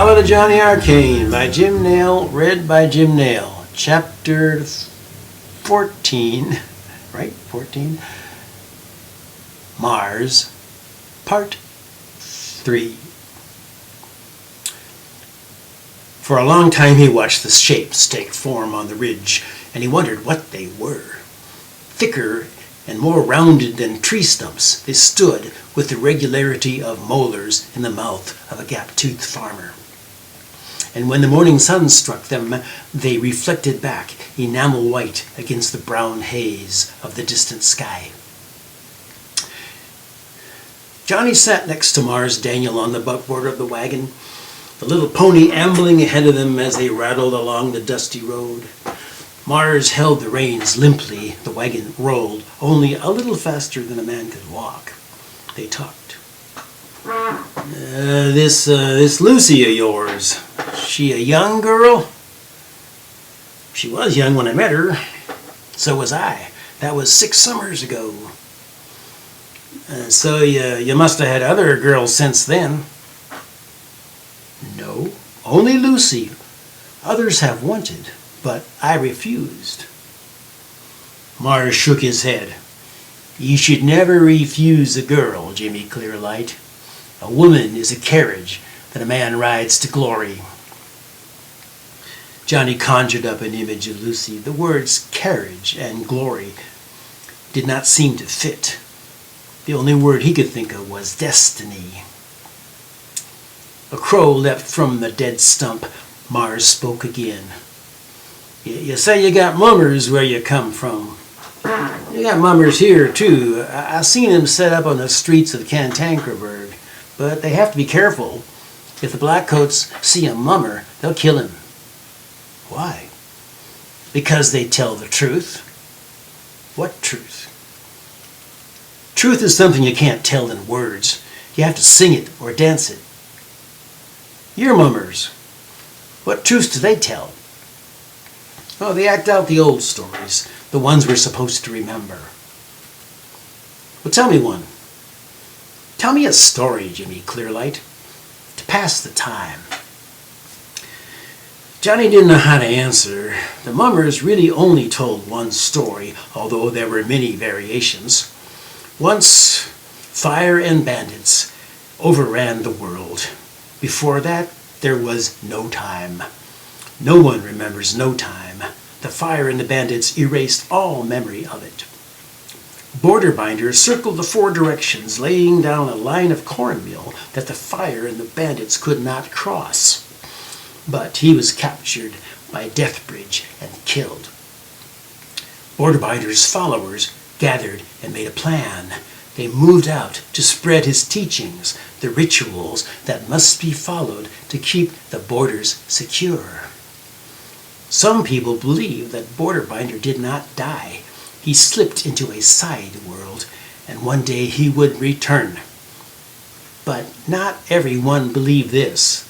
Ballad of Johnny Arcane by Jim Nail, read by Jim Nail. Chapter 14, right? 14? Mars, Part 3. For a long time he watched the shapes take form on the ridge, and he wondered what they were. Thicker and more rounded than tree stumps, they stood with the regularity of molars in the mouth of a gap-toothed farmer. And when the morning sun struck them, they reflected back enamel white against the brown haze of the distant sky. Johnny sat next to Mars Daniel on the buckboard of the wagon, the little pony ambling ahead of them as they rattled along the dusty road. Mars held the reins limply. The wagon rolled only a little faster than a man could walk. They talked. This Lucy of yours, she a young girl? She was young when I met her. So was I. That was 6 summers ago. So you must have had other girls since then. No, only Lucy. Others have wanted, but I refused. Mars shook his head. You should never refuse a girl, Jimmy Clearlight. A woman is a carriage that a man rides to glory. Johnny conjured up an image of Lucy. The words carriage and glory did not seem to fit. The only word he could think of was destiny. A crow leapt from the dead stump. Mars spoke again. You say you got mummers where you come from. You got mummers here, too. I seen them set up on the streets of Cantankerburg. But they have to be careful. If the blackcoats see a mummer, they'll kill him. Why? Because they tell the truth. What truth? Truth is something you can't tell in words. You have to sing it or dance it. Your mummers, what truths do they tell? Oh, they act out the old stories, the ones we're supposed to remember. Well, tell me one. Tell me a story, Jimmy Clearlight, to pass the time. Johnny didn't know how to answer. The mummers really only told one story, although there were many variations. Once, fire and bandits overran the world. Before that, there was no time. No one remembers no time. The fire and the bandits erased all memory of it. Border binders circled the 4 directions, laying down a line of cornmeal that the fire and the bandits could not cross. But he was captured by Deathbridge and killed. Border binders' followers gathered and made a plan. They moved out to spread his teachings, the rituals that must be followed to keep the borders secure. Some people believe that Borderbinder did not die. He slipped into a side world, and one day he would return. But not everyone believed this.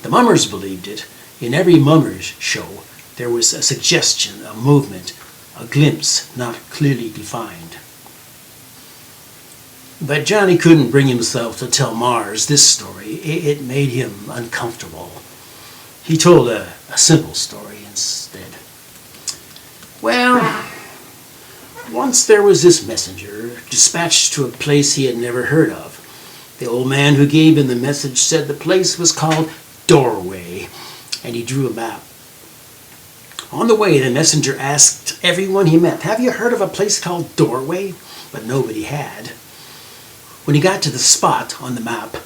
The mummers believed it. In every mummers show, there was a suggestion, a movement, a glimpse not clearly defined. But Johnny couldn't bring himself to tell Mars this story. It made him uncomfortable. He told a simple story instead. Well, once there was this messenger dispatched to a place he had never heard of. The old man who gave him the message said the place was called Doorway, and he drew a map. On the way, the messenger asked everyone he met, "Have you heard of a place called Doorway?" But nobody had. When he got to the spot on the map,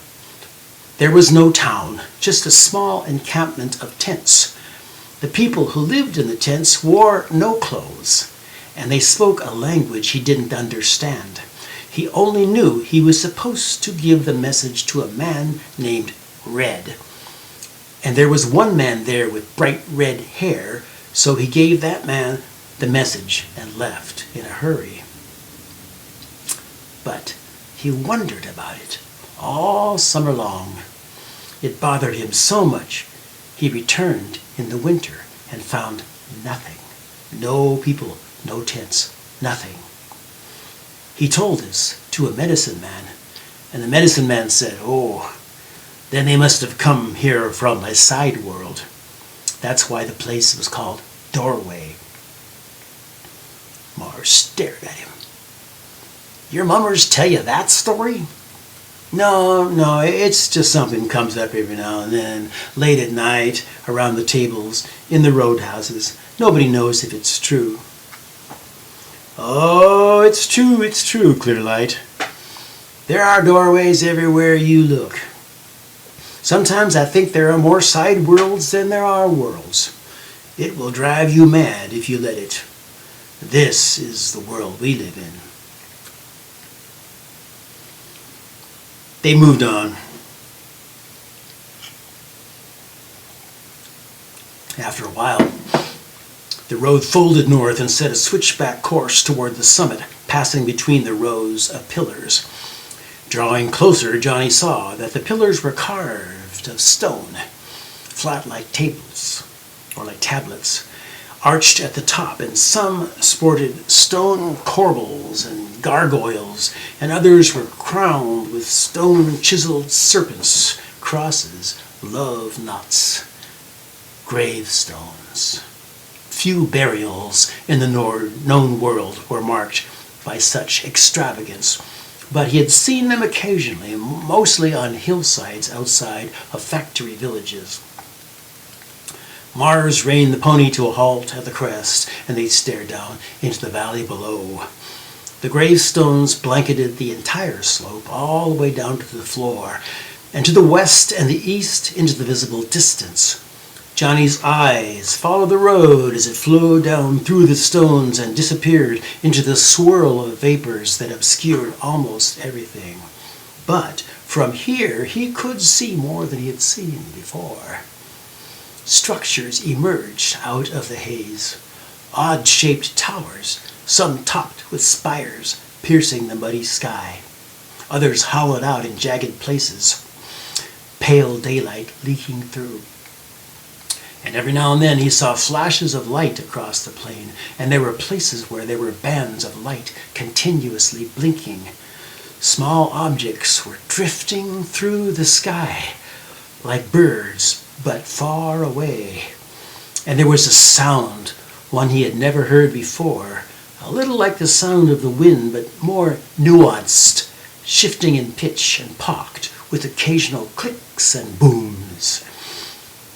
there was no town, just a small encampment of tents. The people who lived in the tents wore no clothes, and they spoke a language he didn't understand. He only knew he was supposed to give the message to a man named Red. And there was one man there with bright red hair, so he gave that man the message and left in a hurry. But he wondered about it all summer long. It bothered him so much, he returned in the winter and found nothing. No people, no tents, nothing. He told this to a medicine man, and the medicine man said, "Oh, Then they must have come here from a side world. That's why the place was called Doorway. Mars stared at him. Your mummers tell you that story? No, it's just something comes up every now and then, late at night, around the tables, in the roadhouses. Nobody knows if it's true. Oh, it's true, Clearlight. There are doorways everywhere you look. Sometimes I think there are more side worlds than there are worlds. It will drive you mad if you let it. This is the world we live in. They moved on. After a while, the road folded north and set a switchback course toward the summit, passing between the rows of pillars. Drawing closer, Johnny saw that the pillars were carved of stone, flat like tables, or like tablets, arched at the top, and some sported stone corbels and gargoyles, and others were crowned with stone-chiseled serpents, crosses, love knots, gravestones. Few burials in the known world were marked by such extravagance, but he had seen them occasionally, mostly on hillsides outside of factory villages. Mars reined the pony to a halt at the crest, and they stared down into the valley below. The gravestones blanketed the entire slope, all the way down to the floor, and to the west and the east into the visible distance. Johnny's eyes followed the road as it flowed down through the stones and disappeared into the swirl of vapors that obscured almost everything. But from here he could see more than he had seen before. Structures emerged out of the haze, odd-shaped towers, some topped with spires piercing the muddy sky, others hollowed out in jagged places, pale daylight leaking through. And every now and then he saw flashes of light across the plain, and there were places where there were bands of light continuously blinking. Small objects were drifting through the sky, like birds, but far away. And there was a sound, one he had never heard before, a little like the sound of the wind, but more nuanced, shifting in pitch and pocked, with occasional clicks and booms.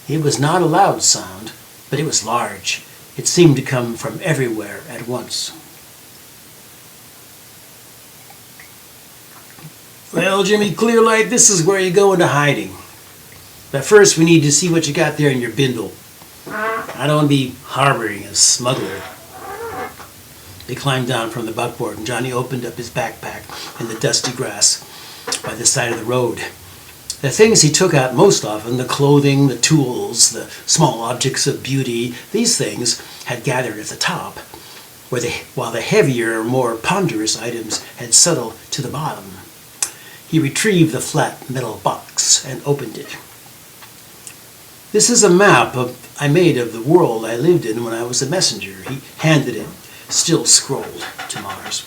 It was not a loud sound, but it was large. It seemed to come from everywhere at once. Well, Jimmy Clearlight, this is where you go into hiding. But first we need to see what you got there in your bindle. I don't want to be harboring a smuggler. They climbed down from the buckboard, and Johnny opened up his backpack in the dusty grass by the side of the road. The things he took out most often, the clothing, the tools, the small objects of beauty, these things had gathered at the top, while the heavier, more ponderous items had settled to the bottom. He retrieved the flat metal box and opened it. This is a map I made of the world I lived in when I was a messenger. He handed it, still scrolled, to Mars.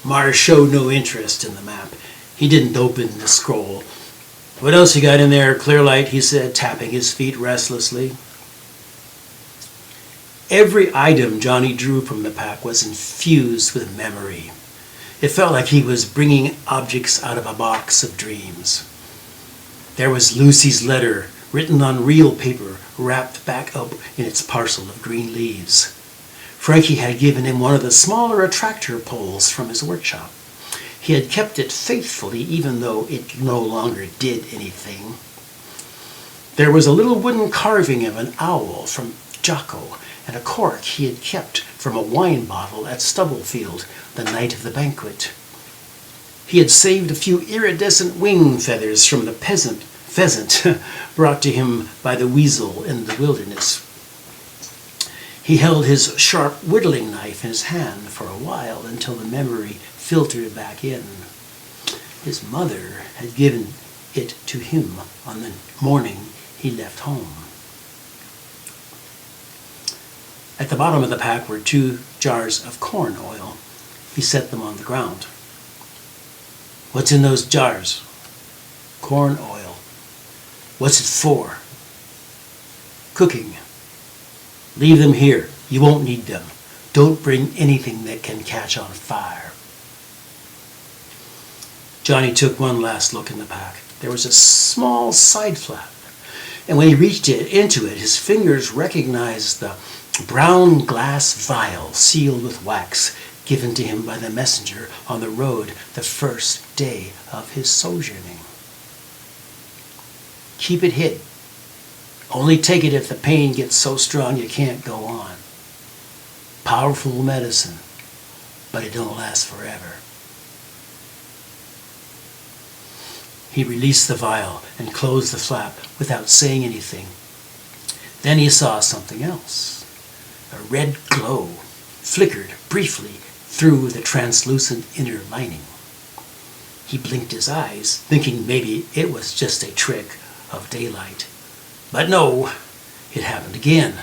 Mars showed no interest in the map. He didn't open the scroll. What else you got in there, Clearlight? He said, tapping his feet restlessly. Every item Johnny drew from the pack was infused with memory. It felt like he was bringing objects out of a box of dreams. There was Lucy's letter, written on real paper, wrapped back up in its parcel of green leaves. Frankie had given him one of the smaller attractor poles from his workshop. He had kept it faithfully, even though it no longer did anything. There was a little wooden carving of an owl from Jocko, and a cork he had kept from a wine bottle at Stubblefield the night of the banquet. He had saved a few iridescent wing feathers from the pheasant brought to him by the weasel in the wilderness. He held his sharp whittling knife in his hand for a while until the memory filtered back in. His mother had given it to him on the morning he left home. At the bottom of the pack were 2 jars of corn oil. He set them on the ground. What's in those jars? corn oil. What's it for? Cooking. Leave them here. You won't need them. Don't bring anything that can catch on fire. Johnny took one last look in the pack. There was a small side flap, and when he reached into it, his fingers recognized the brown glass vial sealed with wax given to him by the messenger on the road the first day of his sojourning. Keep it hid. Only take it if the pain gets so strong you can't go on. Powerful medicine, but it don't last forever. He released the vial and closed the flap without saying anything. Then he saw something else. A red glow flickered briefly through the translucent inner lining. He blinked his eyes, thinking maybe it was just a trick of daylight. But no, it happened again.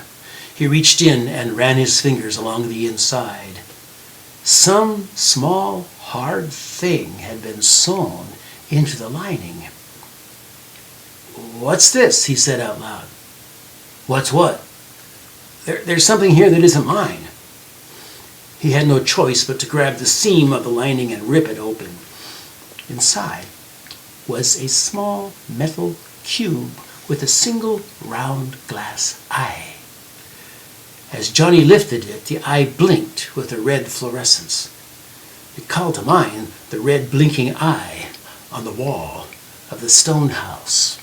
He reached in and ran his fingers along the inside. Some small, hard thing had been sewn into the lining. "What's this?" he said out loud. "What's what?" There's something here that isn't mine." He had no choice but to grab the seam of the lining and rip it open. Inside was a small metal cube with a single round glass eye. As Johnny lifted it, the eye blinked with a red fluorescence. It called to mind the red blinking eye on the wall of the stone house.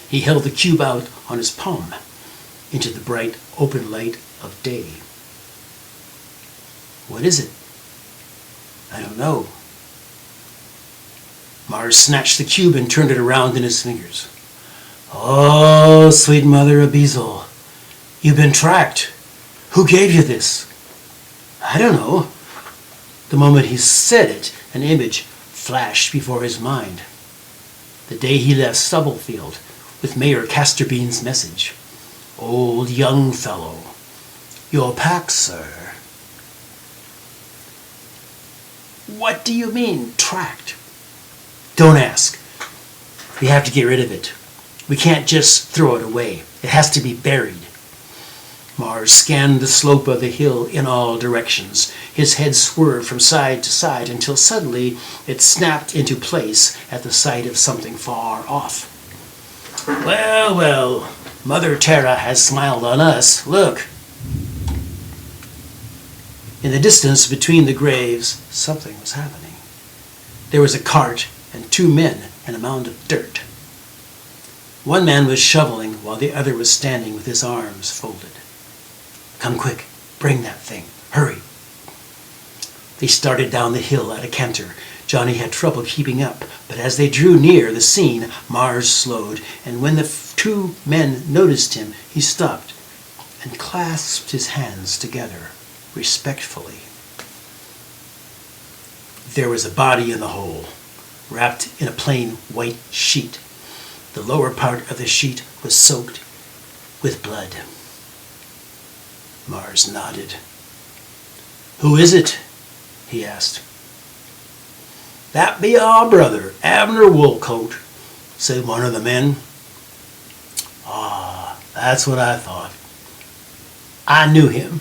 He held the cube out on his palm into the bright open light of day. "What is it?" "I don't know." Mars snatched the cube and turned it around in his fingers. "Oh, sweet mother of Bezel, you've been tracked. Who gave you this?" "I don't know." The moment he said it, an image flashed before his mind. The day he left Stubblefield with Mayor Casterbean's message. "Old young fellow, your pack, sir." "What do you mean, tracked?" "Don't ask. We have to get rid of it. We can't just throw it away. It has to be buried." Mars scanned the slope of the hill in all directions. His head swerved from side to side until suddenly it snapped into place at the sight of something far off. "Well, well, Mother Terra has smiled on us. Look." In the distance between the graves, something was happening. There was a cart and two men and a mound of dirt. One man was shoveling while the other was standing with his arms folded. "Come quick, bring that thing, hurry." They started down the hill at a canter. Johnny had trouble keeping up, but as they drew near the scene, Mars slowed, and when the two men noticed him, he stopped and clasped his hands together respectfully. There was a body in the hole, wrapped in a plain white sheet. The lower part of the sheet was soaked with blood. Mars nodded. "Who is it?" he asked. "That be our brother, Abner Woolcoat," said one of the men. "Ah, that's what I thought. I knew him."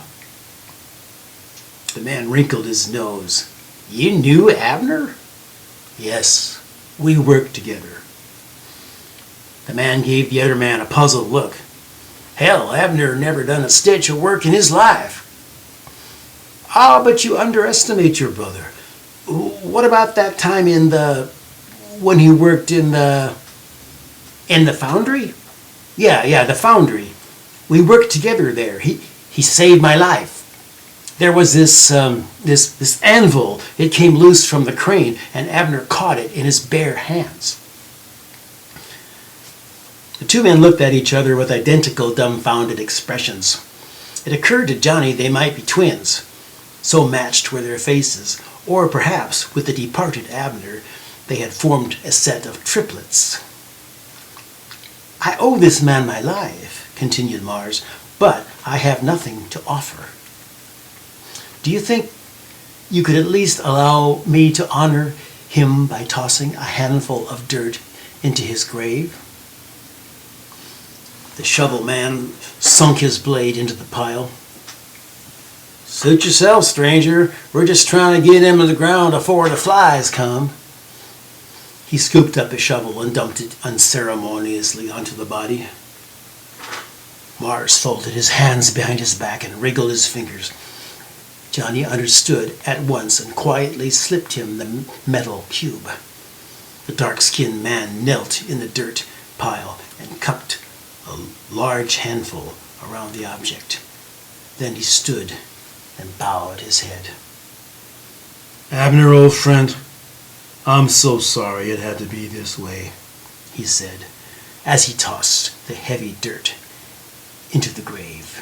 The man wrinkled his nose. "You knew Abner?" "Yes, we worked together." The man gave the other man a puzzled look. "Hell, Abner never done a stitch of work in his life." "Ah, but you underestimate your brother. What about that time when he worked in the foundry?" Yeah, the foundry. We worked together there. He saved my life. There was this anvil. It came loose from the crane, and Abner caught it in his bare hands. The two men looked at each other with identical dumbfounded expressions. It occurred to Johnny they might be twins. So matched were their faces, or perhaps with the departed Abner, they had formed a set of triplets. "I owe this man my life," continued Mars, "but I have nothing to offer. Do you think you could at least allow me to honor him by tossing a handful of dirt into his grave. The shovel man sunk his blade into the pile. "Suit yourself, stranger. We're just trying to get him to the ground afore the flies come." He scooped up a shovel and dumped it unceremoniously onto the body. Mars folded his hands behind his back and wriggled his fingers. Johnny understood at once and quietly slipped him the metal cube. The dark-skinned man knelt in the dirt pile and cupped a large handful around the object. Then he stood and bowed his head. "Abner, old friend, I'm so sorry it had to be this way," he said, as he tossed the heavy dirt into the grave.